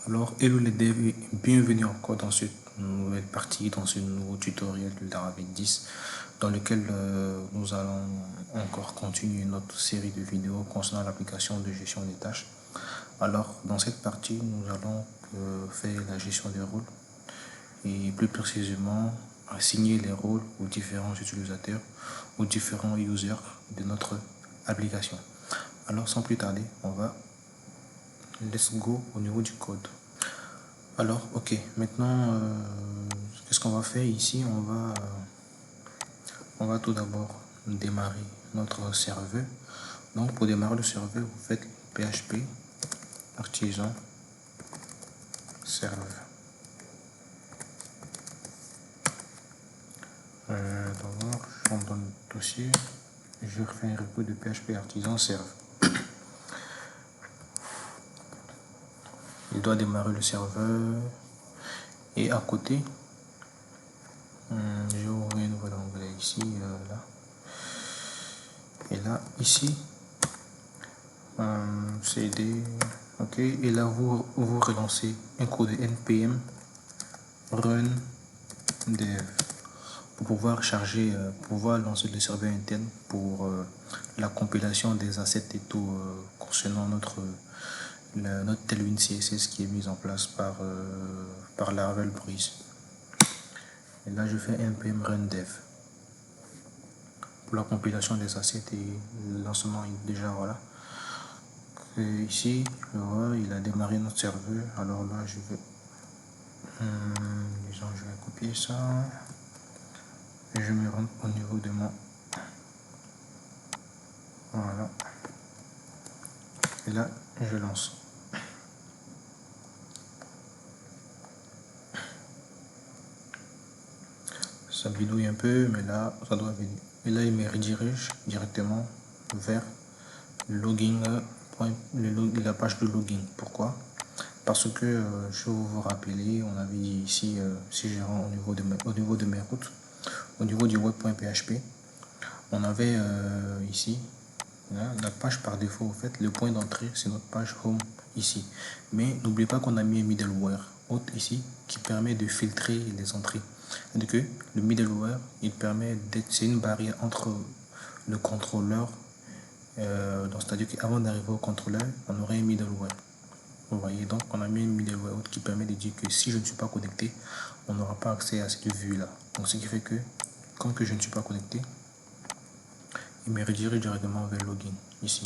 Alors, hello les devs et bienvenue encore dans cette nouvelle partie, dans ce nouveau tutoriel de Laravel 10 dans lequel nous allons encore continuer notre série de vidéos concernant l'application de gestion des tâches. Alors, dans cette partie, nous allons faire la gestion des rôles et plus précisément assigner les rôles aux différents utilisateurs, aux différents users de notre application. Alors, sans plus tarder, on va let's go au niveau du code. Alors, ok, maintenant, qu'est-ce qu'on va faire ici? On va tout d'abord démarrer notre serveur. Donc, pour démarrer le serveur, vous faites PHP artisan serveur. D'abord, je rentre dans le dossier, je refais un repo de PHP artisan serveur. Il doit démarrer le serveur et à côté, je vais ouvrir un nouvel onglet ici, là. Et là, ici, CD, ok, et là vous relancez un code npm run dev pour pouvoir charger, pouvoir lancer le serveur interne pour la compilation des assets et tout concernant notre Tailwind CSS qui est mise en place par Laravel Breeze. Et là je fais npm run dev pour la compilation des assets et le lancement déjà voilà. Et ici il a démarré notre serveur. Alors là je vais disons je vais copier ça et je me rends au niveau de mon voilà, et là je lance. Ça bidouille un peu, mais là ça doit venir. Et là il me redirige directement vers login, la page de login. Pourquoi? Parce que je vous rappelez, on avait dit ici, si je rends au niveau de mes routes, au niveau du web.php, on avait ici là, la page par défaut. En fait, le point d'entrée c'est notre page home ici, mais n'oubliez pas qu'on a mis un middleware haute ici qui permet de filtrer les entrées. Donc le middleware il permet d'être, c'est une barrière entre le contrôleur, donc c'est-à-dire qu'avant d'arriver au contrôleur on aurait un middleware. Vous voyez, donc on a mis un middleware qui permet de dire que si je ne suis pas connecté, on n'aura pas accès à cette vue là. Donc ce qui fait que comme que je ne suis pas connecté, il me redirige directement vers login ici.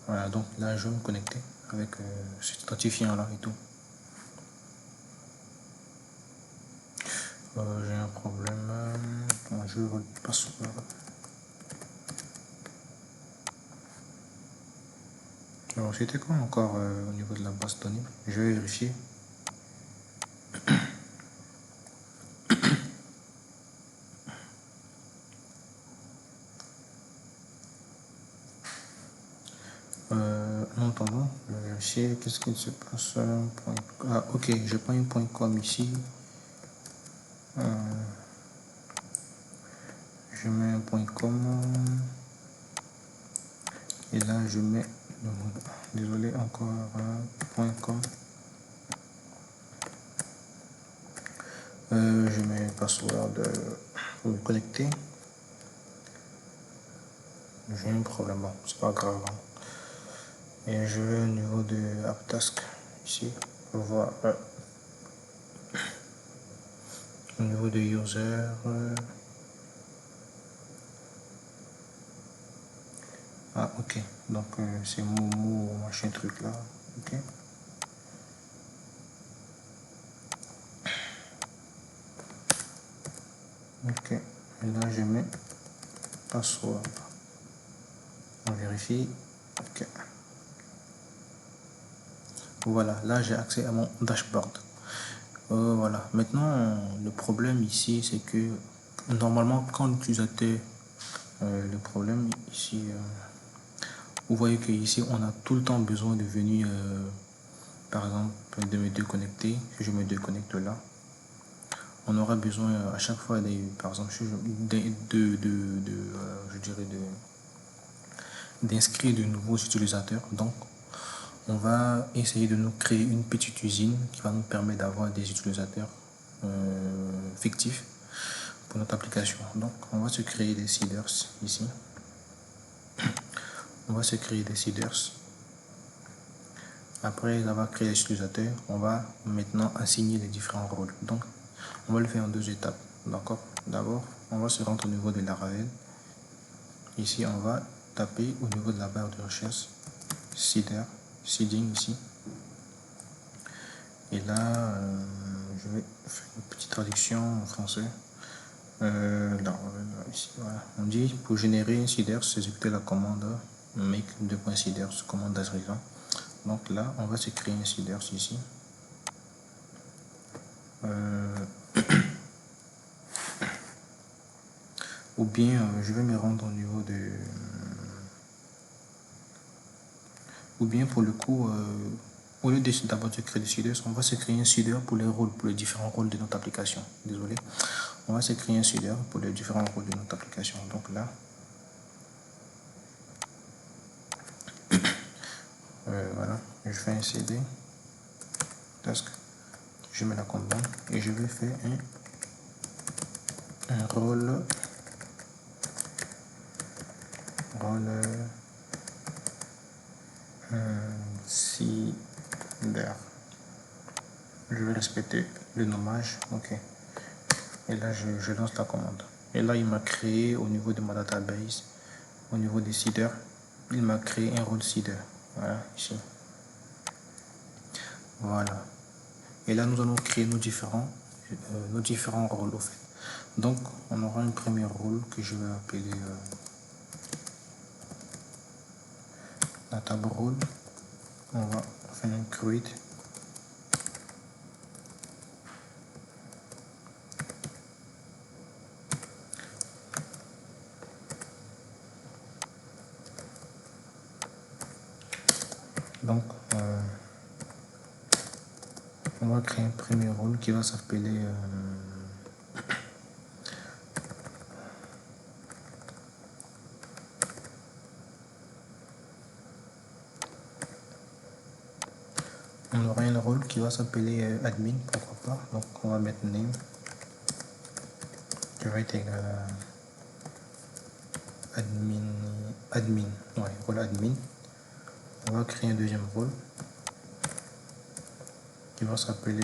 Voilà, donc là je vais me connecter avec cet identifiant là et tout. J'ai un problème, je veux le password. Alors c'était quoi encore au niveau de la base de données? Je vais vérifier. En attendant, je vais vérifier qu'est-ce qu'il se passe. Ah ok, je prends une .com ici. Je mets un .com et là je mets, désolé encore, .com. Je mets password pour me connecter. J'ai un problème, bon, c'est pas grave. Hein. Et je vais au niveau de AppTask ici pour voir au niveau de user. Ah ok, donc c'est Momo machin truc là, ok. Ok, et là je mets password. On vérifie, ok. Voilà, là j'ai accès à mon dashboard. Voilà, maintenant le problème ici c'est que normalement quand l'utilisateur, le problème ici, vous voyez que ici on a tout le temps besoin de venir, par exemple de me déconnecter. Si je me déconnecte là, on aura besoin à chaque fois par exemple je dirais d'inscrire de nouveaux utilisateurs. Donc on va essayer de nous créer une petite usine qui va nous permettre d'avoir des utilisateurs fictifs pour notre application. Donc, on va se créer des seeders ici. On va se créer des seeders. Après avoir créé les utilisateurs, on va maintenant assigner les différents rôles. Donc, on va le faire en deux étapes. D'accord. D'abord, on va se rendre au niveau de Laravel. Ici, on va taper au niveau de la barre de recherche seeder, seeding ici. Et là, je vais faire une petite traduction en français. Ici, voilà. On dit pour générer un seeder, exécuter la commande make 2.seeders, commande d'assurance. Donc là, on va se créer un seeders ici. Ou bien je vais me rendre au niveau de... Ou bien pour le coup, au lieu d'abord de créer des seeders, on va se créer un seeder pour les rôles, pour les différents rôles de notre application. Désolé. On va se créer un seeder pour les différents rôles de notre application. Donc là, voilà, je fais un CD, task, je mets la commande et je vais faire un rôle seeder. Je vais respecter le nommage, ok. Et là, je lance la commande. Et là, il m'a créé au niveau de ma database, au niveau des seeders, il m'a créé un rôle seeder. Voilà, ici. Voilà. Et là, nous allons créer nos différents rôles, au fait. Donc, on aura un premier rôle que je vais appeler la table rôle. On va faire un create. Donc, on va créer un premier rôle qui va s'appeler on aura un rôle qui va s'appeler admin, pourquoi pas. Donc, on va mettre name qui va être égal à admin, ouais, rôle admin. On va créer un deuxième rôle qui va s'appeler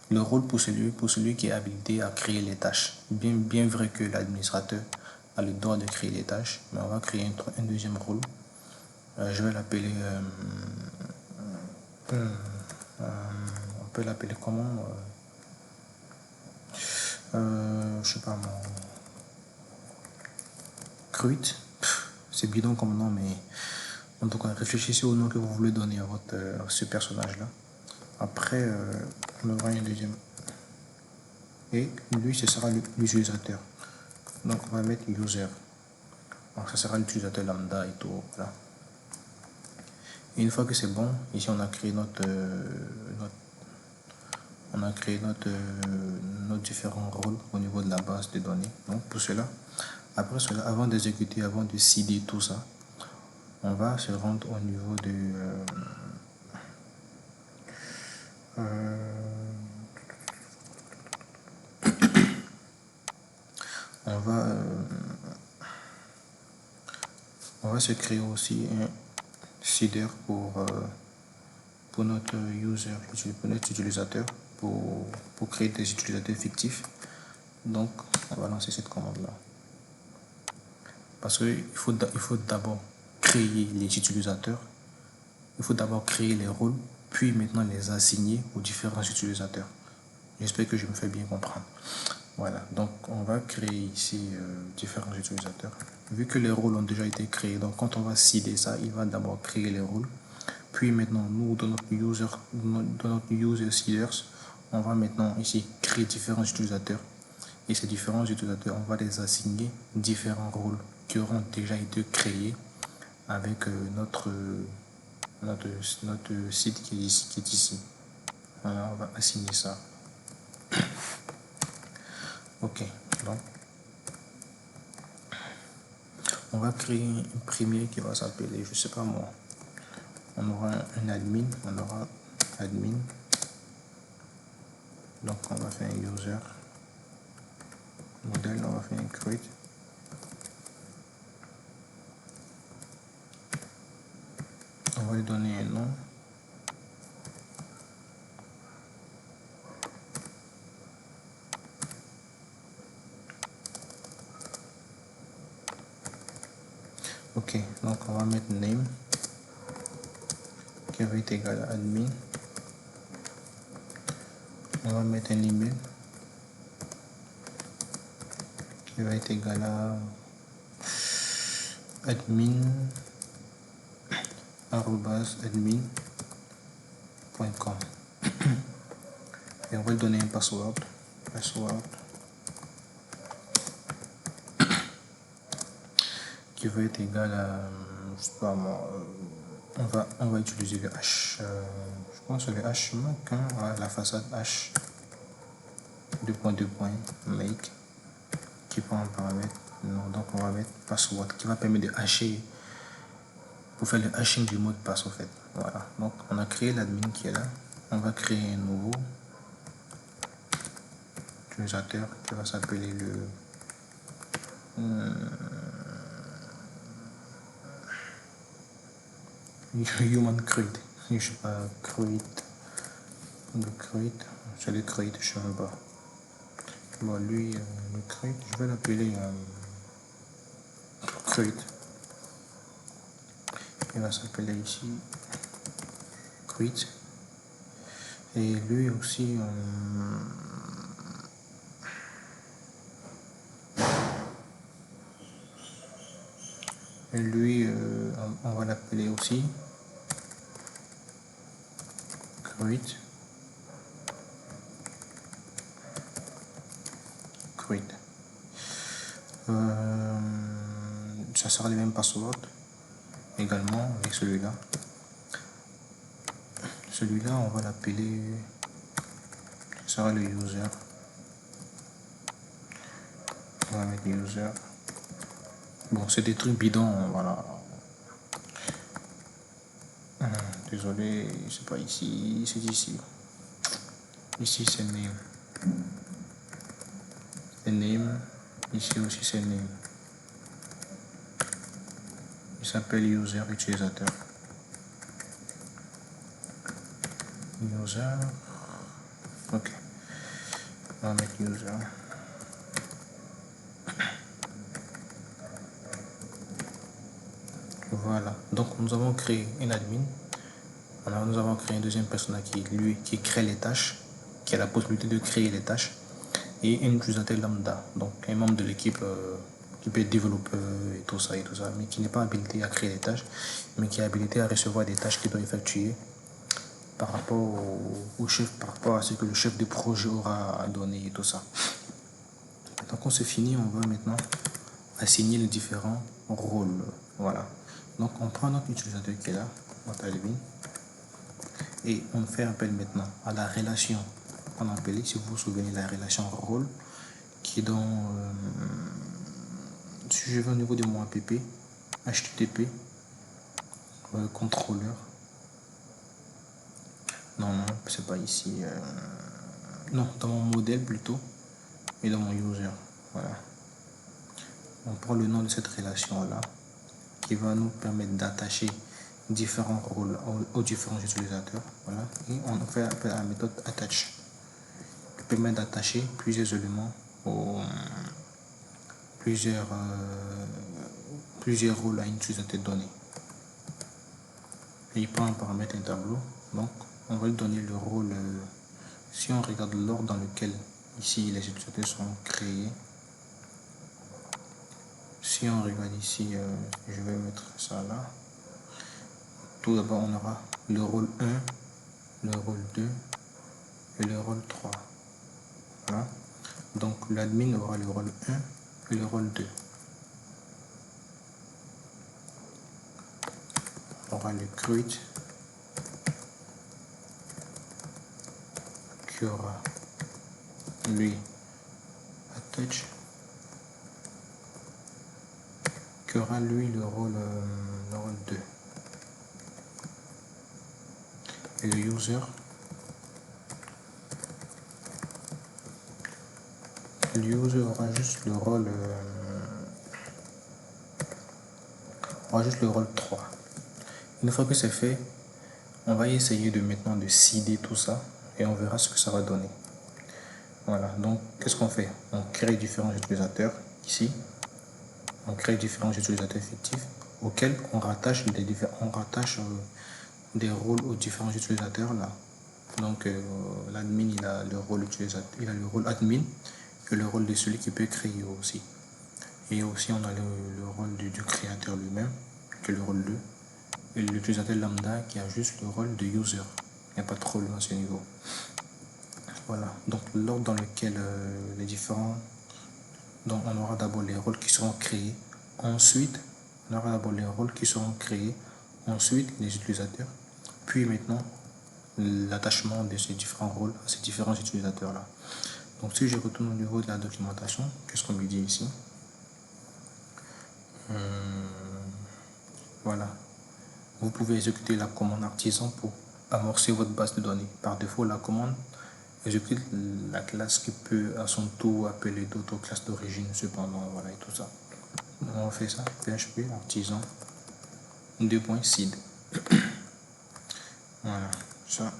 le rôle pour celui qui est habilité à créer les tâches. Bien vrai que l'administrateur a le droit de créer les tâches, mais on va créer un deuxième rôle. Je vais l'appeler on peut l'appeler comment je sais pas moi, Cruit. C'est bidon comme nom, mais en tout cas réfléchissez au nom que vous voulez donner à ce personnage là. Après on aura un deuxième et lui ce sera l'utilisateur. Donc on va mettre user. Donc ça sera l'utilisateur lambda et tout. Voilà. Et une fois que c'est bon, ici on a créé nos différents rôles au niveau de la base de données. Donc pour cela, après cela, avant d'exécuter, avant de seeder tout ça, on va se rendre au niveau de on va se créer aussi un seeder pour notre user, pour notre utilisateur, pour créer des utilisateurs fictifs. Donc on va lancer cette commande là parce qu'il faut d'abord créer les utilisateurs, il faut d'abord créer les rôles, puis maintenant les assigner aux différents utilisateurs. J'espère que je me fais bien comprendre. Voilà, donc on va créer ici différents utilisateurs. Vu que les rôles ont déjà été créés, donc quand on va seeder ça, il va d'abord créer les rôles. Puis maintenant, nous, dans notre user seeders, on va maintenant ici créer différents utilisateurs. Et ces différents utilisateurs, on va les assigner différents rôles qui auront déjà été créés avec notre site qui est ici. Voilà, on va assigner ça. Ok, donc on va créer un premier qui va s'appeler, je sais pas moi, on aura un admin, on aura admin, donc on va faire un user modèle, on va faire un create, on va lui donner un nom, ok, donc on va mettre name qui va être égal à admin, on va mettre un email qui va être égal à admin@admin.com et on va lui donner un password qui va être égal à, je sais pas moi, on va utiliser le H, je pense que le H manque, hein, voilà, la façade H, 2.2. Make, qui prend un paramètre, non, donc on va mettre password, qui va permettre de hasher, pour faire le hashing du mot de passe en fait, voilà, donc on a créé l'admin qui est là, on va créer un nouveau utilisateur qui va s'appeler le human create, je sais pas, create, c'est le create, je sais même pas. Bon, lui, le create, je vais l'appeler create. Il va s'appeler ici create. Et lui aussi, on va l'appeler aussi create. Ça sera les mêmes passwords également avec celui-là. Celui-là, on va l'appeler, ça sera le user. On va mettre user. Bon, c'est des trucs bidons, voilà. Désolé, c'est pas ici, c'est ici. Ici, c'est name. C'est name. Ici aussi, c'est name. Il s'appelle user utilisateur. User. Ok. On va mettre user. Voilà. Donc, nous avons créé un admin. Nous avons créé un deuxième personnage qui crée les tâches, qui a la possibilité de créer les tâches, et un utilisateur lambda, donc un membre de l'équipe qui peut être développeur et tout ça, mais qui n'est pas habilité à créer les tâches, mais qui est habilité à recevoir des tâches qu'il doit effectuer par rapport au chef, par rapport à ce que le chef de projet aura donné et tout ça. Donc, quand c'est fini, on va maintenant assigner les différents rôles. Voilà. Donc, on prend notre utilisateur qui est là, notre admin, et on fait appel maintenant à la relation qu'on a appelée, si vous vous souvenez, la relation rôle, qui est dans, si je vais au niveau de mon app, HTTP, contrôleur, non, c'est pas ici, non, dans mon modèle plutôt, et dans mon user, voilà. On prend le nom de cette relation-là, qui va nous permettre d'attacher différents rôles aux différents utilisateurs, voilà, et on fait appel à la méthode attach, qui permet d'attacher plusieurs éléments aux plusieurs rôles à une utilisateur donnée. Et il prend un paramètre, un tableau, donc on va lui donner le rôle, si on regarde l'ordre dans lequel ici les utilisateurs sont créés, si on regarde ici, je vais mettre ça là, tout d'abord on aura le rôle 1, le rôle 2 et le rôle 3, voilà. Donc l'admin aura le rôle 1 et le rôle 2. On aura le create qui aura lui attach, qui aura lui le rôle 2. Et le user, aura juste le rôle le rôle 3. Une fois que c'est fait, on va essayer de maintenant de seeder tout ça et on verra ce que ça va donner. Voilà, donc qu'est-ce qu'on fait? On crée différents utilisateurs ici. On crée différents utilisateurs fictifs auxquels on rattache des rôles aux différents utilisateurs là. Donc l'admin il a le rôle utilisateur, il a le rôle admin et le rôle de celui qui peut créer aussi. Et aussi on a le rôle du créateur lui-même qui est le rôle 2 et l'utilisateur lambda qui a juste le rôle de user. Il n'y a pas de problème à ce niveau. Voilà, donc l'ordre dans lequel les différents, donc on aura d'abord les rôles qui seront créés, ensuite on aura d'abord les rôles qui seront créés, ensuite les utilisateurs, puis maintenant l'attachement de ces différents rôles à ces différents utilisateurs là. Donc si je retourne au niveau de la documentation, qu'est-ce qu'on me dit ici? Voilà, vous pouvez exécuter la commande artisan pour amorcer votre base de données. Par défaut, la commande exécute la classe qui peut à son tour appeler d'autres classes d'origine cependant, voilà, et tout ça. On fait ça, PHP artisan 2.seed. Voilà, ça.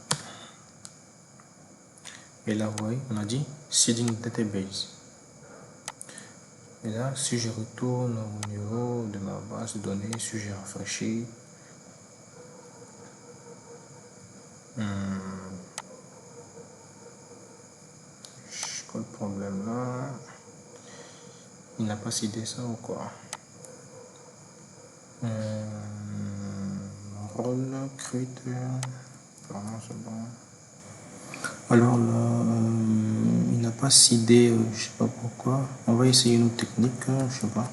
Et là, vous voyez, on a dit seeding database. Et là, si je retourne au niveau de ma base de données, si je rafraîchis, quoi le problème là? Il n'a pas cédé ça ou quoi? Rôle, creator, c'est bon. Alors là, il n'a pas cédé, je sais pas pourquoi. On va essayer une technique, je sais pas.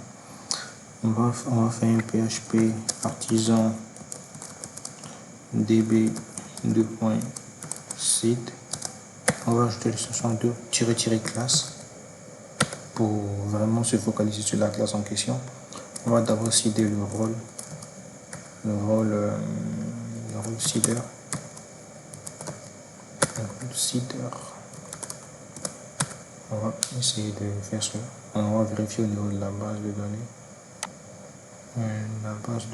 On va faire un PHP artisan db 2.seed. On va ajouter l'extension de --classe pour vraiment se focaliser sur la classe en question. On va d'abord céder le rôle seeder. On va essayer de faire ça. On va vérifier au niveau de la base de données. La base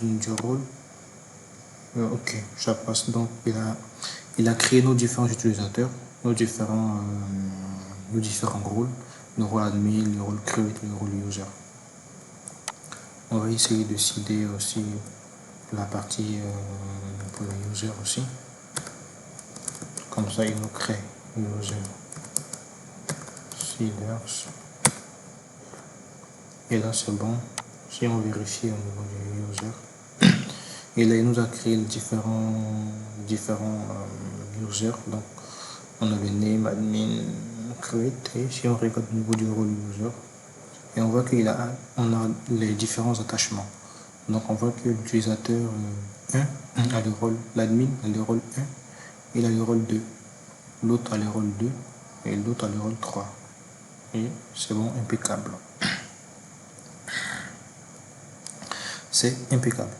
du rôle. Ok, ça passe. Donc il a créé nos différents utilisateurs, nos différents rôles, le rôle admin, le rôle create, le rôle user. On va essayer de céder aussi la partie pour le user aussi. Comme ça, il nous crée user seeders. Et là, c'est bon. Si on vérifie au niveau du user, et là, il nous a créé les différents users. Donc, on a le name, admin, create. Et si on regarde au niveau du rôle user, et on voit qu'on a les différents attachements. Donc, on voit que l'utilisateur 1 a le rôle, l'admin a le rôle 1, il a le rôle 2, l'autre a le rôle 2 et l'autre a le rôle 3. Et c'est bon, impeccable. C'est impeccable.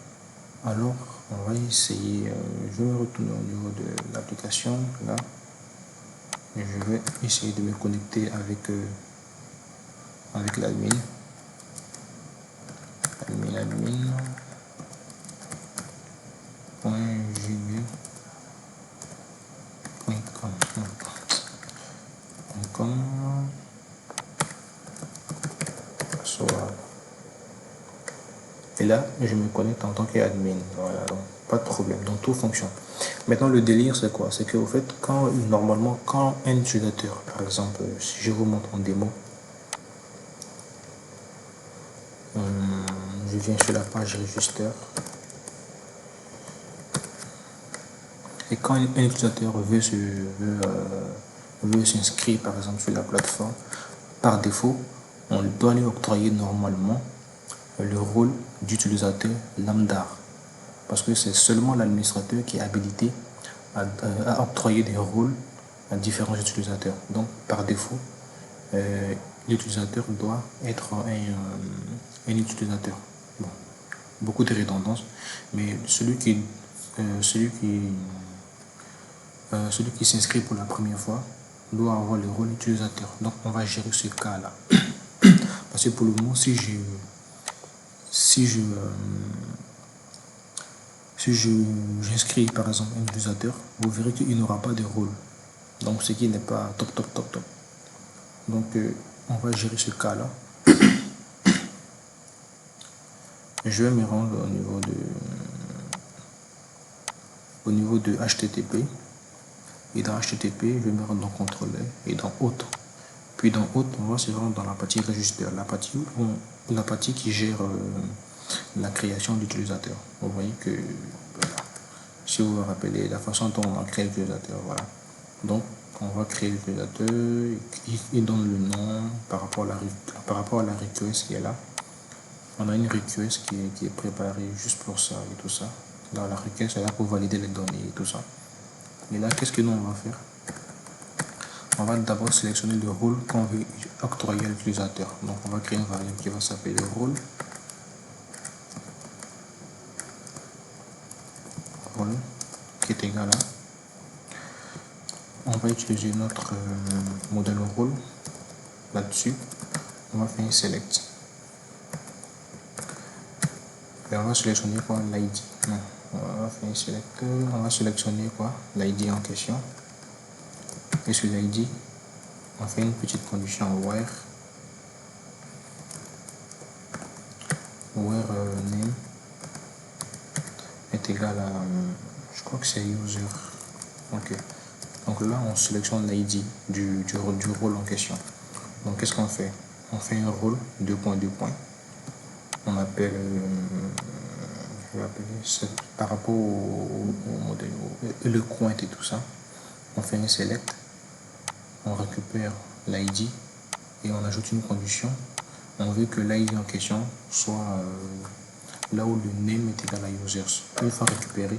Alors, on va essayer, je vais retourner au niveau de l'application, là, et je vais essayer de me connecter avec l'admin. admin.gmail.com. Et là, je me connecte en tant qu'admin. Voilà, donc pas de problème. Donc tout fonctionne. Maintenant, le délire, c'est quoi? C'est que, au fait, normalement, quand un utilisateur, par exemple, si je vous montre en démo, je viens sur la page register. Et quand un utilisateur veut s'inscrire, par exemple, sur la plateforme, par défaut, on doit lui octroyer normalement le rôle d'utilisateur lambda, parce que c'est seulement l'administrateur qui est habilité à octroyer des rôles à différents utilisateurs. Donc par défaut, l'utilisateur doit être un utilisateur. Bon, beaucoup de redondance, mais celui qui s'inscrit pour la première fois doit avoir le rôle utilisateur. Donc on va gérer ce cas-là. Parce que pour le moment, si j'inscris par exemple un utilisateur, vous verrez qu'il n'aura pas de rôle. Donc ce qui n'est pas top. Donc on va gérer ce cas-là. Je vais me rendre au niveau de HTTP. Et dans HTTP, je vais me rendre dans contrôleur et dans autre. Puis dans autre, on va se rendre dans la partie register, la partie qui gère la création d'utilisateurs. Vous voyez que, voilà, si vous vous rappelez la façon dont on a créé l'utilisateur, voilà. Donc, on va créer l'utilisateur, il donne le nom par rapport à la request qui est là. On a une request qui est préparée juste pour ça et tout ça. Dans la request, c'est là pour valider les données et tout ça. Et là, qu'est-ce que nous on va faire? On va d'abord sélectionner le rôle qu'on veut octroyer à l'utilisateur. Donc on va créer une variable qui va s'appeler le rôle qui est égal à. On va utiliser notre modèle rôle là-dessus. On va faire un select. Et on va sélectionner quoi? L'ID. Non, on va faire un select. On va sélectionner quoi? L'ID en question. Et sur l'ID, on fait une petite condition where name est égal à, je crois que c'est user. Ok. Donc là, on sélectionne l'ID du rôle en question. Donc qu'est-ce qu'on fait? On fait un rôle, 2 points. On appelle, je vais appeler par rapport au modèle, le coin et tout ça. On fait un select, on récupère l'ID et on ajoute une condition. On veut que l'ID en question soit là où le name est égal à users. Une fois récupéré,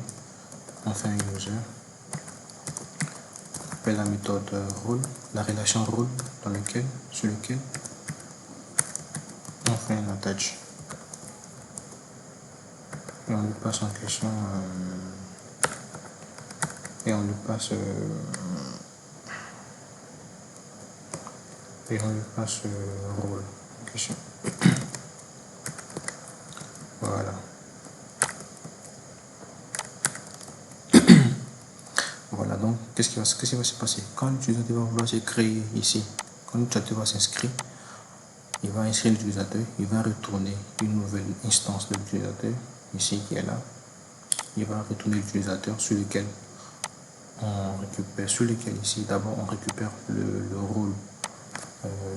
on fait un user. On appelle la méthode rôle, la relation rôle sur lequel on fait un attach. Et on lui passe en question et on lui passe rôle en question. Voilà. Voilà, donc qu'est-ce qui va se passer quand l'utilisateur va se créer ici? Quand l'utilisateur va s'inscrire, il va inscrire l'utilisateur, il va retourner une nouvelle instance de l'utilisateur ici qui est là. Il va retourner l'utilisateur sur lequel on récupère, ici d'abord on récupère le rôle,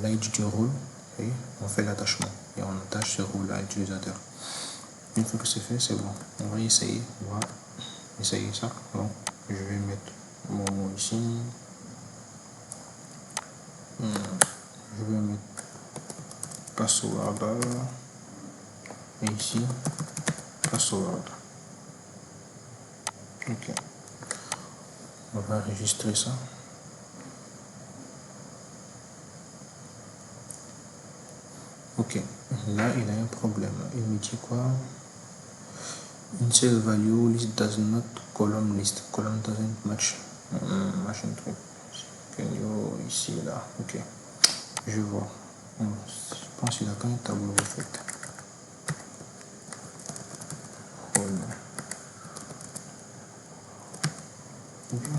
l'ID du rôle, et on fait l'attachement et on attache ce rôle à l'utilisateur. Une fois que c'est fait, c'est bon. On va essayer, ça. Donc je vais mettre mon mot ici. Je vais mettre password et ici password. Ok. On va enregistrer ça. Ok. Là, il a un problème. Il me dit quoi? Insert value list does not column list. Column doesn't match. Machin truc. Ici, là. Ok. Je vois. Je pense qu'il a quand même un tableau en fait.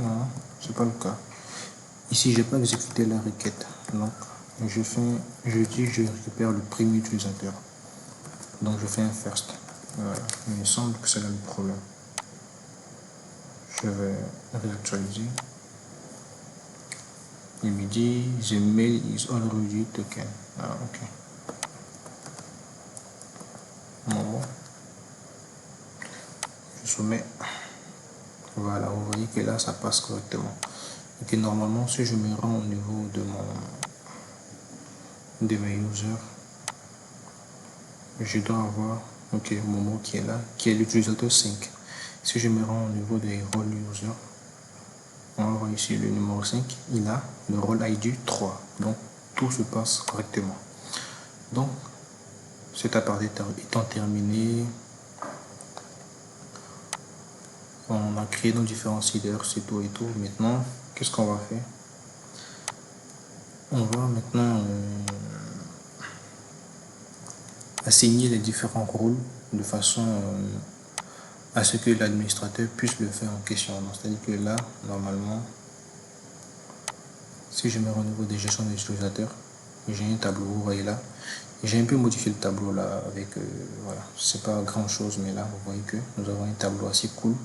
Non, c'est pas le cas. Ici, j'ai pas exécuté la requête. Donc, je récupère le premier utilisateur. Donc, je fais un first. Voilà. Il me semble que c'est là le problème. Je vais réactualiser. Il me dit the mail is already taken. Ah, ok. Bon. Je soumets. Voilà, vous voyez que là, ça passe correctement. Et que normalement, si je me rends au niveau de mes users, je dois avoir mon mot qui est là, qui est l'utilisateur 5. Si je me rends au niveau des rôles user, on va voir ici le numéro 5, il a le rôle ID 3. Donc, tout se passe correctement. Donc, cet aparté étant terminé, on a créé nos différents seeders, c'est tout et tout. Maintenant, qu'est-ce qu'on va faire? On va maintenant assigner les différents rôles de façon à ce que l'administrateur puisse le faire en question. C'est-à-dire que là, normalement, si je me rends au niveau des gestions des utilisateurs, j'ai un tableau, vous voyez là. J'ai un peu modifié le tableau là avec, voilà, c'est pas grand chose, mais là, vous voyez que nous avons un tableau assez cool.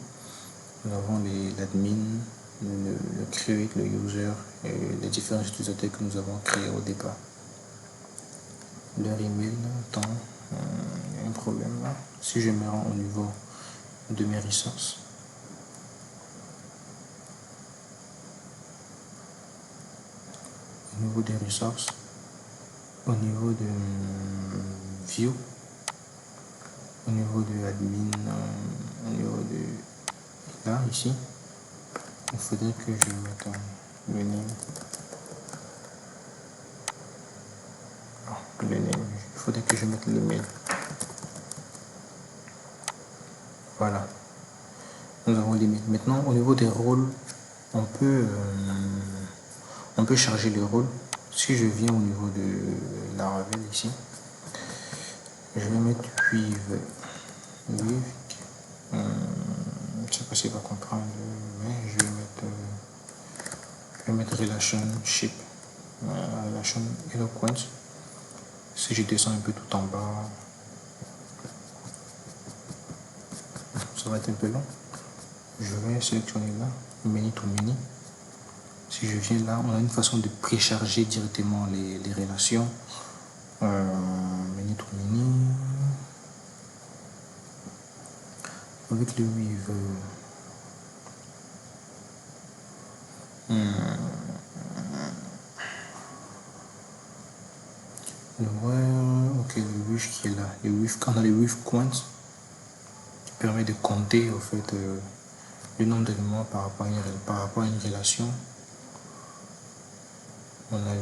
Nous avons l'admin, le create, le user et les différents utilisateurs que nous avons créés au départ. Leur email, attends, il y a un problème là. Si je me rends au niveau de mes ressources, au niveau des ressources, au niveau de view, au niveau de admin, au niveau de là, ici, il faudrait que je mette le name. Le name, il faudrait que je mette le mail. Voilà. Nous avons les mails. Maintenant, au niveau des rôles, on peut charger les rôles. Si je viens au niveau de la Laravel ici, je vais mettre with, je ne sais pas si va comprendre, mais je vais mettre relationship, relation eloquence. Si je descends un peu tout en bas, ça va être un peu long. Je vais sélectionner là, many to many. Si je viens là, on a une façon de précharger directement les relations. Many to many. Avec le with. Ok, le with qui est là. Le with, quand on a le with count, qui permet de compter au fait le nombre d'éléments par rapport à une relation. On a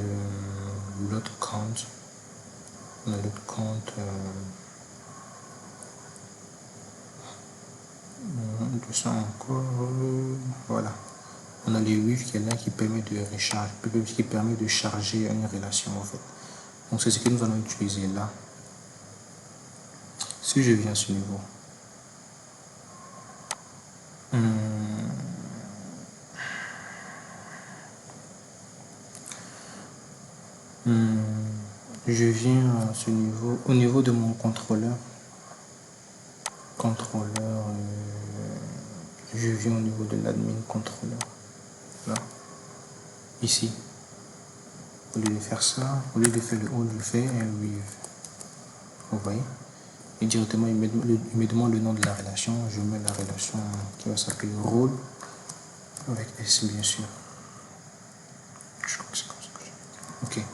l'autre count. On a l'autre count. Tout ça encore. Voilà. On a les with qui est là qui permet de recharger, qui permet de charger une relation en fait. Donc c'est ce que nous allons utiliser là. Si je viens à ce niveau, je viens à ce niveau, au niveau de mon contrôleur, je viens au niveau de l'admin contrôleur, là, ici. Au lieu de faire ça, au lieu de faire le all, je fais un with. Vous voyez? Et directement, il me demande le nom de la relation. Je mets la relation qui va s'appeler rôle avec S, bien sûr. Je crois que c'est comme ça que je... Ok.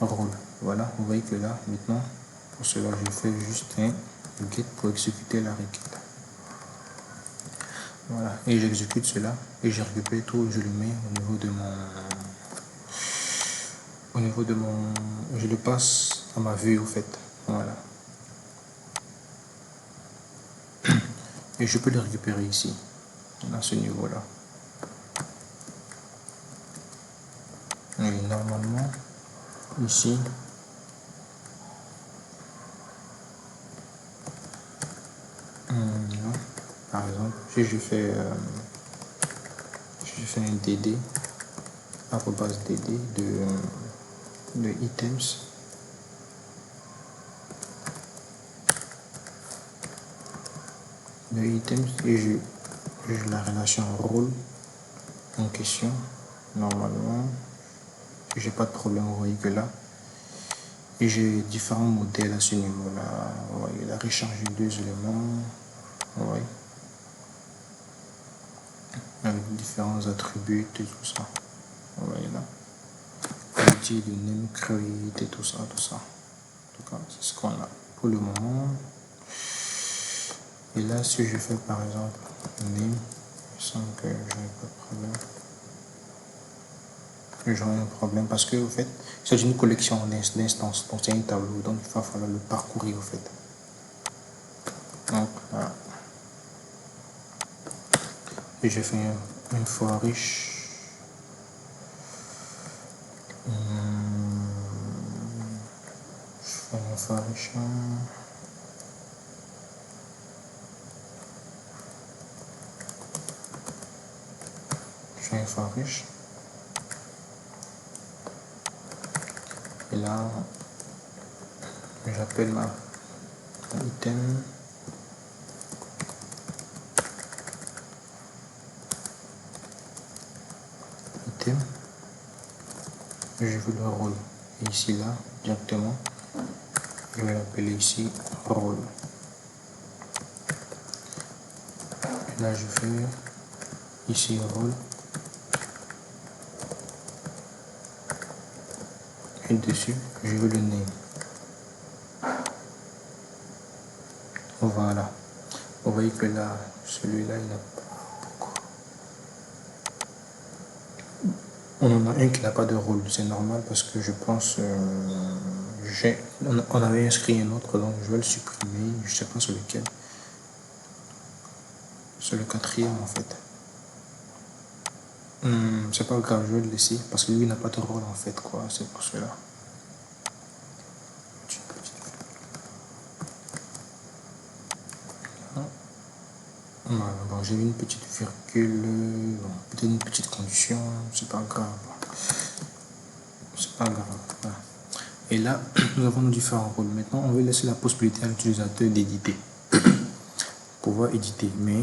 Rôle. Voilà. Vous voyez que là, maintenant, pour cela, je fais juste un get pour exécuter la requête. Voilà. Et j'exécute cela. Et je récupère tout. Je le mets au niveau de mon... Je le passe à ma vue, au fait. Voilà. Et je peux le récupérer ici, à ce niveau-là. Et normalement, ici, par exemple, si je fais un dd, arrobas dd de items, et je la relation rôle en question, normalement, j'ai pas de problème, vous voyez que là, et j'ai différents modèles à ce niveau-là. Vous voyez, la recharge de 2 éléments, vous voyez, avec différents attributs et tout ça. Vous voyez là, l'outil de name create et tout ça, En tout cas, c'est ce qu'on a pour le moment. Et là, si je fais par exemple name, il semble que je n'ai pas de problème. j'aurai un problème parce que, en fait, c'est une collection d'instances. Donc, c'est un tableau. Donc, il va falloir le parcourir, en fait. Donc, voilà. Et j'ai fait un for riche. Je fais un for riche. Je fais un for riche. Et là, j'appelle ma item. Je veux le rôle. Et ici, là, directement, je vais l'appeler ici rôle. Et là, je fais ici rôle. Et dessus, je veux le name. Voilà. Vous voyez que là, celui-là, il a beaucoup. On en a un qui n'a pas de rôle, c'est normal parce que je pense on avait inscrit un autre, donc je vais le supprimer, je sais pas sur lequel. C'est le quatrième en fait. C'est pas grave, je vais le laisser parce que lui n'a pas de rôle en fait, quoi, c'est pour cela. Voilà, bon, j'ai une petite virgule, bon, peut-être une petite condition, c'est pas grave. C'est pas grave. Voilà. Et là, nous avons nos différents rôles. Maintenant, on va laisser la possibilité à l'utilisateur d'éditer. Pouvoir éditer, mais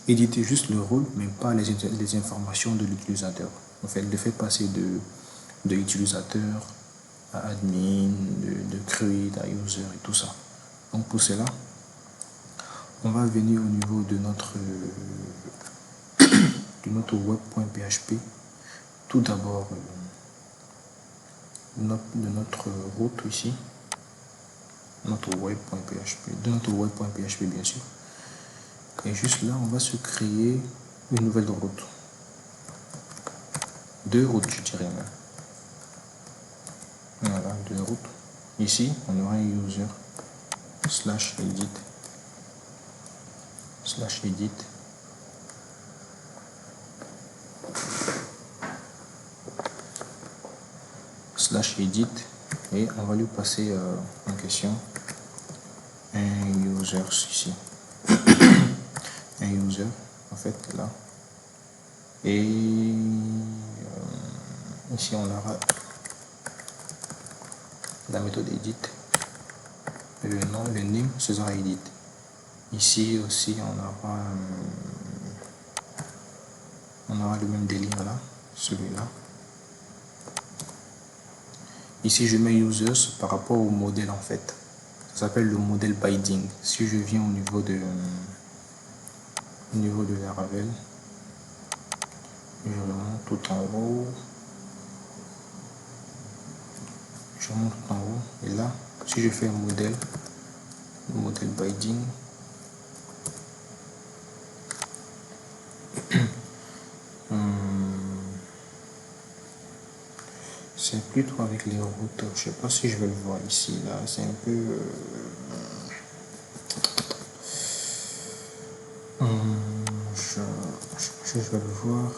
éditer juste le rôle, mais pas les informations de l'utilisateur. En fait, le fait passer de l'utilisateur à admin, de create à user et tout ça. Donc pour cela, on va venir au niveau de notre web.php. Tout d'abord, de notre route ici, notre web.php, de notre web.php bien sûr. Et juste là, on va se créer une nouvelle route. Deux routes, je dirais même. Voilà, deux routes. Ici, on aura un user /edit /edit et on va lui passer en question un user ici. Un user en fait là. Et ici on aura la méthode edit. Le nom, le name, ce sera edit. Ici aussi on aura le même délire là, celui-là. Ici je mets users par rapport au modèle en fait. Ça s'appelle le modèle binding. Si je viens au niveau de Laravel, je remonte tout en haut. Je remonte tout en haut. Et là, si je fais un modèle, le modèle binding, c'est plutôt avec les routes. Je sais pas si je vais le voir ici. Là, c'est un peu. Je vais le voir.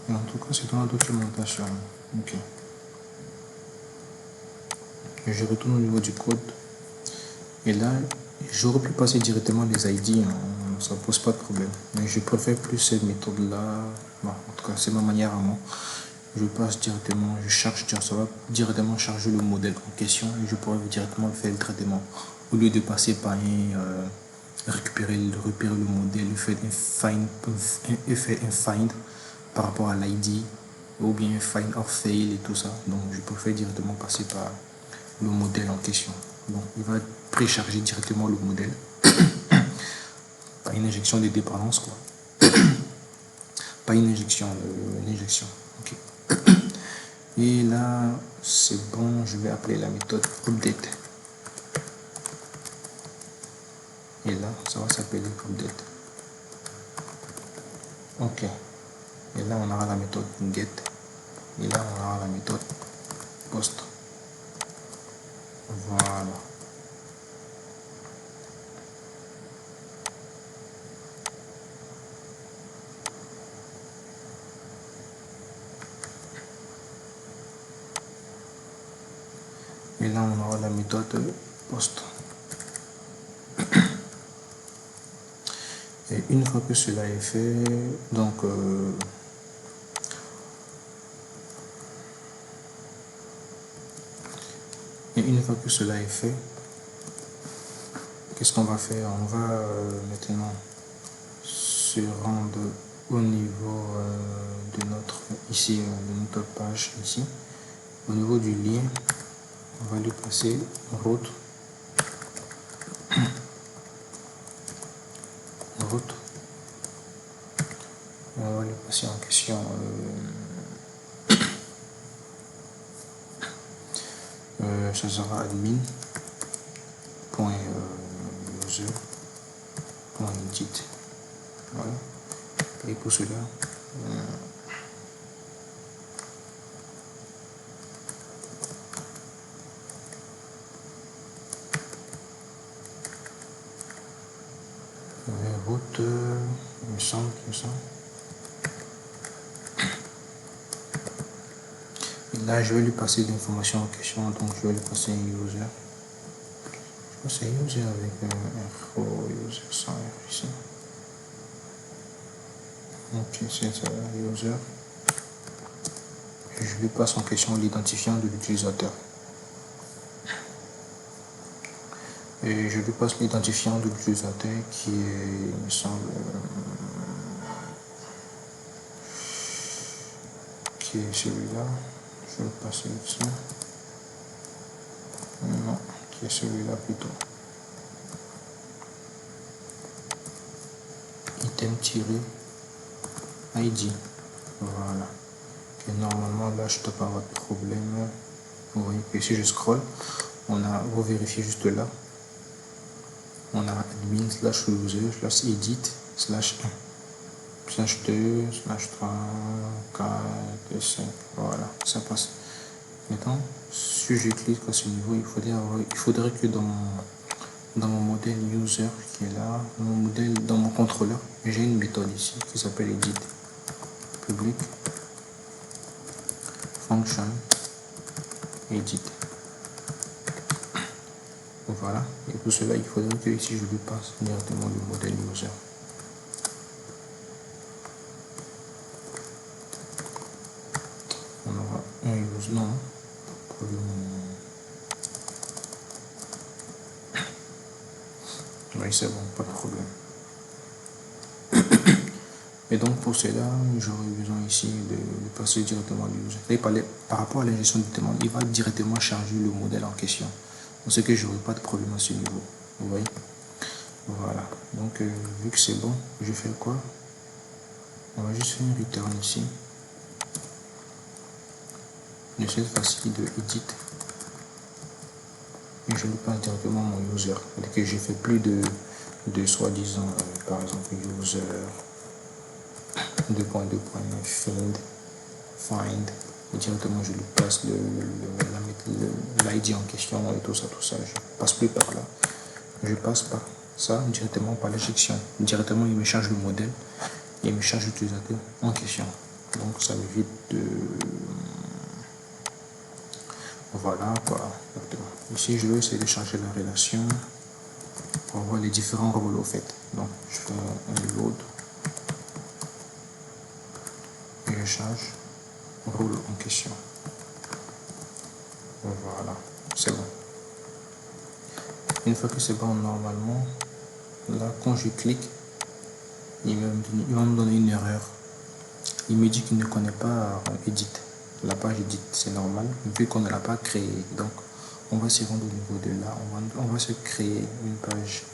En tout cas, c'est dans la documentation. Ok. Je retourne au niveau du code. Et là, j'aurais pu passer directement les ID. Hein. Ça pose pas de problème. Mais je préfère plus cette méthode-là. Bon, en tout cas, c'est ma manière à moi. Je passe directement, je charge, ça va directement charger le modèle en question et je pourrais directement faire le traitement. Au lieu de passer par récupérer le modèle, faire un find par rapport à l'ID ou bien un find or fail et tout ça. Donc je préfère directement passer par le modèle en question. Donc il va précharger directement le modèle par une injection de dépendance quoi. Pas une injection, une injection. Ok. Et là, c'est bon, je vais appeler la méthode update. Et là, ça va s'appeler update. Ok. Et là, on aura la méthode get. Et là, on aura la méthode post. Voilà. Et là, on aura la méthode post. Et une fois que cela est fait, donc une fois que cela est fait, qu'est-ce qu'on va faire? On va maintenant se rendre au niveau de notre ici de notre page ici, au niveau du lien, on va lui passer route. On va lui passer en question ça sera admin.user.edit. Voilà. Et pour cela, route, il me semble que ça. Et là, je vais lui passer l'information en question, donc je vais lui passer un user. Je pense que c'est user avec un RO, user sans R ici. Ok, c'est ça, user. Et je lui passe en question l'identifiant de l'utilisateur. Et je lui passe l'identifiant de l'utilisateur qui est, il me semble, qui est celui-là. Je vais le passer ici. Non, qui est celui-là plutôt. Item-ID. Voilà. Et normalement, là, je ne dois pas avoir de problème. Vous voyez que si je scroll, vous vérifiez juste là. On a admin slash user slash edit slash 1 slash 2 slash 3 4 5. Voilà, ça passe. Maintenant, si je clique à ce niveau, il faudrait que dans mon modèle user qui est là, dans mon contrôleur, j'ai une méthode ici qui s'appelle edit public function edit. Voilà, et pour cela il faudrait que ici je lui passe directement le modèle user. On aura un user, non, pour le moment. Oui, c'est bon, pas de problème. Et donc pour cela, j'aurai besoin ici de passer directement l'user. Et par rapport à la gestion de demande, il va directement charger le modèle en question. Donc c'est que je n'aurai pas de problème à ce niveau. Vous voyez? Voilà. Donc vu que c'est bon, je fais quoi? On va juste faire un return ici. De cette fois-ci de edit. Et je lui passe directement mon user. C'est-à-dire que je ne fais plus de soi-disant, par exemple, user 2.2.find. Et directement, je lui passe l'ID en question et tout ça. Je ne passe plus par là. Je passe par ça directement par l'injection. Directement, il me charge le modèle et il me charge l'utilisateur en question. Donc, ça m'évite de... Voilà quoi. Ici, je vais essayer de changer la relation pour voir les différents rôles au fait. Donc, je fais un load et je change rôle en question. Voilà, c'est bon. Une fois que c'est bon, normalement, là, quand je clique, il va me donner une erreur. Il me dit qu'il ne connaît pas Edit. La page Edit, c'est normal, vu qu'on ne l'a pas créé. Donc, on va se rendre au niveau de là. On va se créer une page.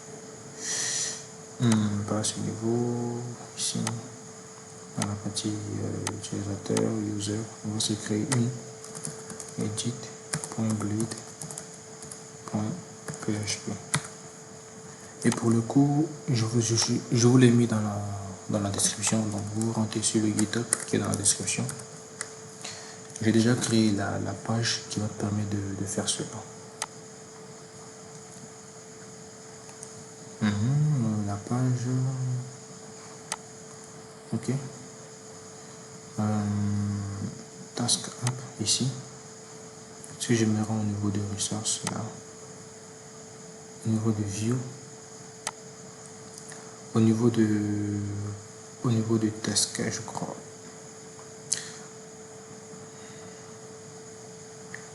Pas à ce niveau, ici, à la partie utilisateur, user. On va se créer une edit.bleed.php. Et pour le coup, je vous l'ai mis dans dans la description. Donc vous rentrez sur le GitHub qui est dans la description. J'ai déjà créé la page qui va te permettre de faire cela. La page, ok, task app ici. Si je me rends au niveau de resources là, au niveau de view, au niveau de task, je crois,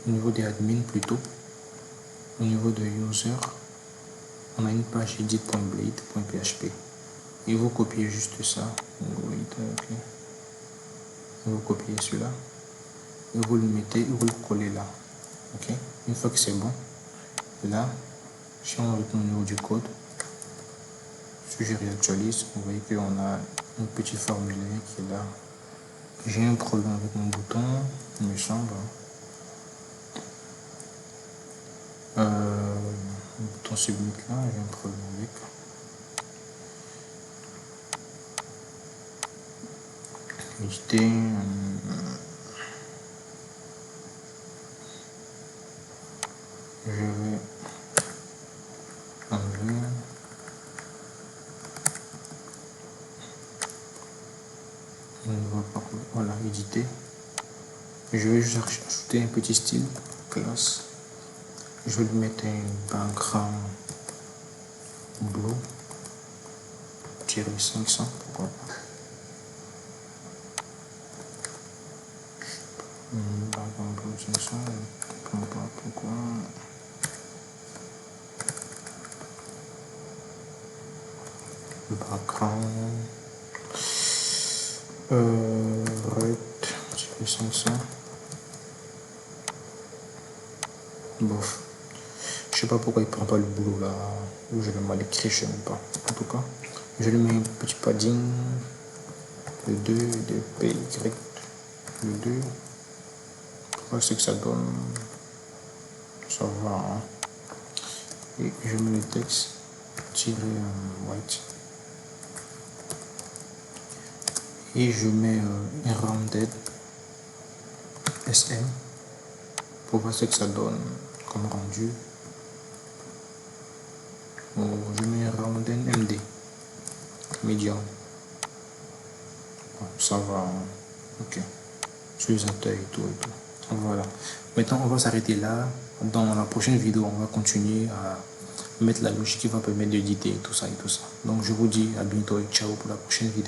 au niveau des admins plutôt, au niveau de user, on a une page edit.blade.php et vous copiez juste ça, okay. Vous copiez celui-là et vous le mettez et vous le collez là, ok. Une fois que c'est bon, là si on retourne au niveau du code, si je réactualise, vous voyez qu'on a un petit formulaire qui est là. J'ai un problème avec mon bouton, il me semble. Le bouton submit là, j'ai un problème avec. Éditer. Je vais enlever. Voilà, éditer. Je vais juste ajouter un petit style, classe. Je vais lui mettre un background blue, -500, pourquoi pas. Background blue 500, pourquoi. Background red 500. Bof. Je sais pas pourquoi il prend pas le boulot là, ou je vais mal écrit, je sais même pas. En tout cas, je lui mets un petit padding, le 2, de PY, le 2. Pourquoi c'est que ça donne, ça va, hein. Et je mets le texte tiré white. Et je mets un rounded SM pour voir ce que ça donne comme rendu. Je mets un rounded MD medium. Bon, ça va, hein. Ok, sur les acteurs et tout et tout. Voilà, maintenant on va s'arrêter là. Dans la prochaine vidéo on va continuer à mettre la logique qui va permettre d'éditer tout ça et tout ça. Donc je vous dis à bientôt et ciao pour la prochaine vidéo.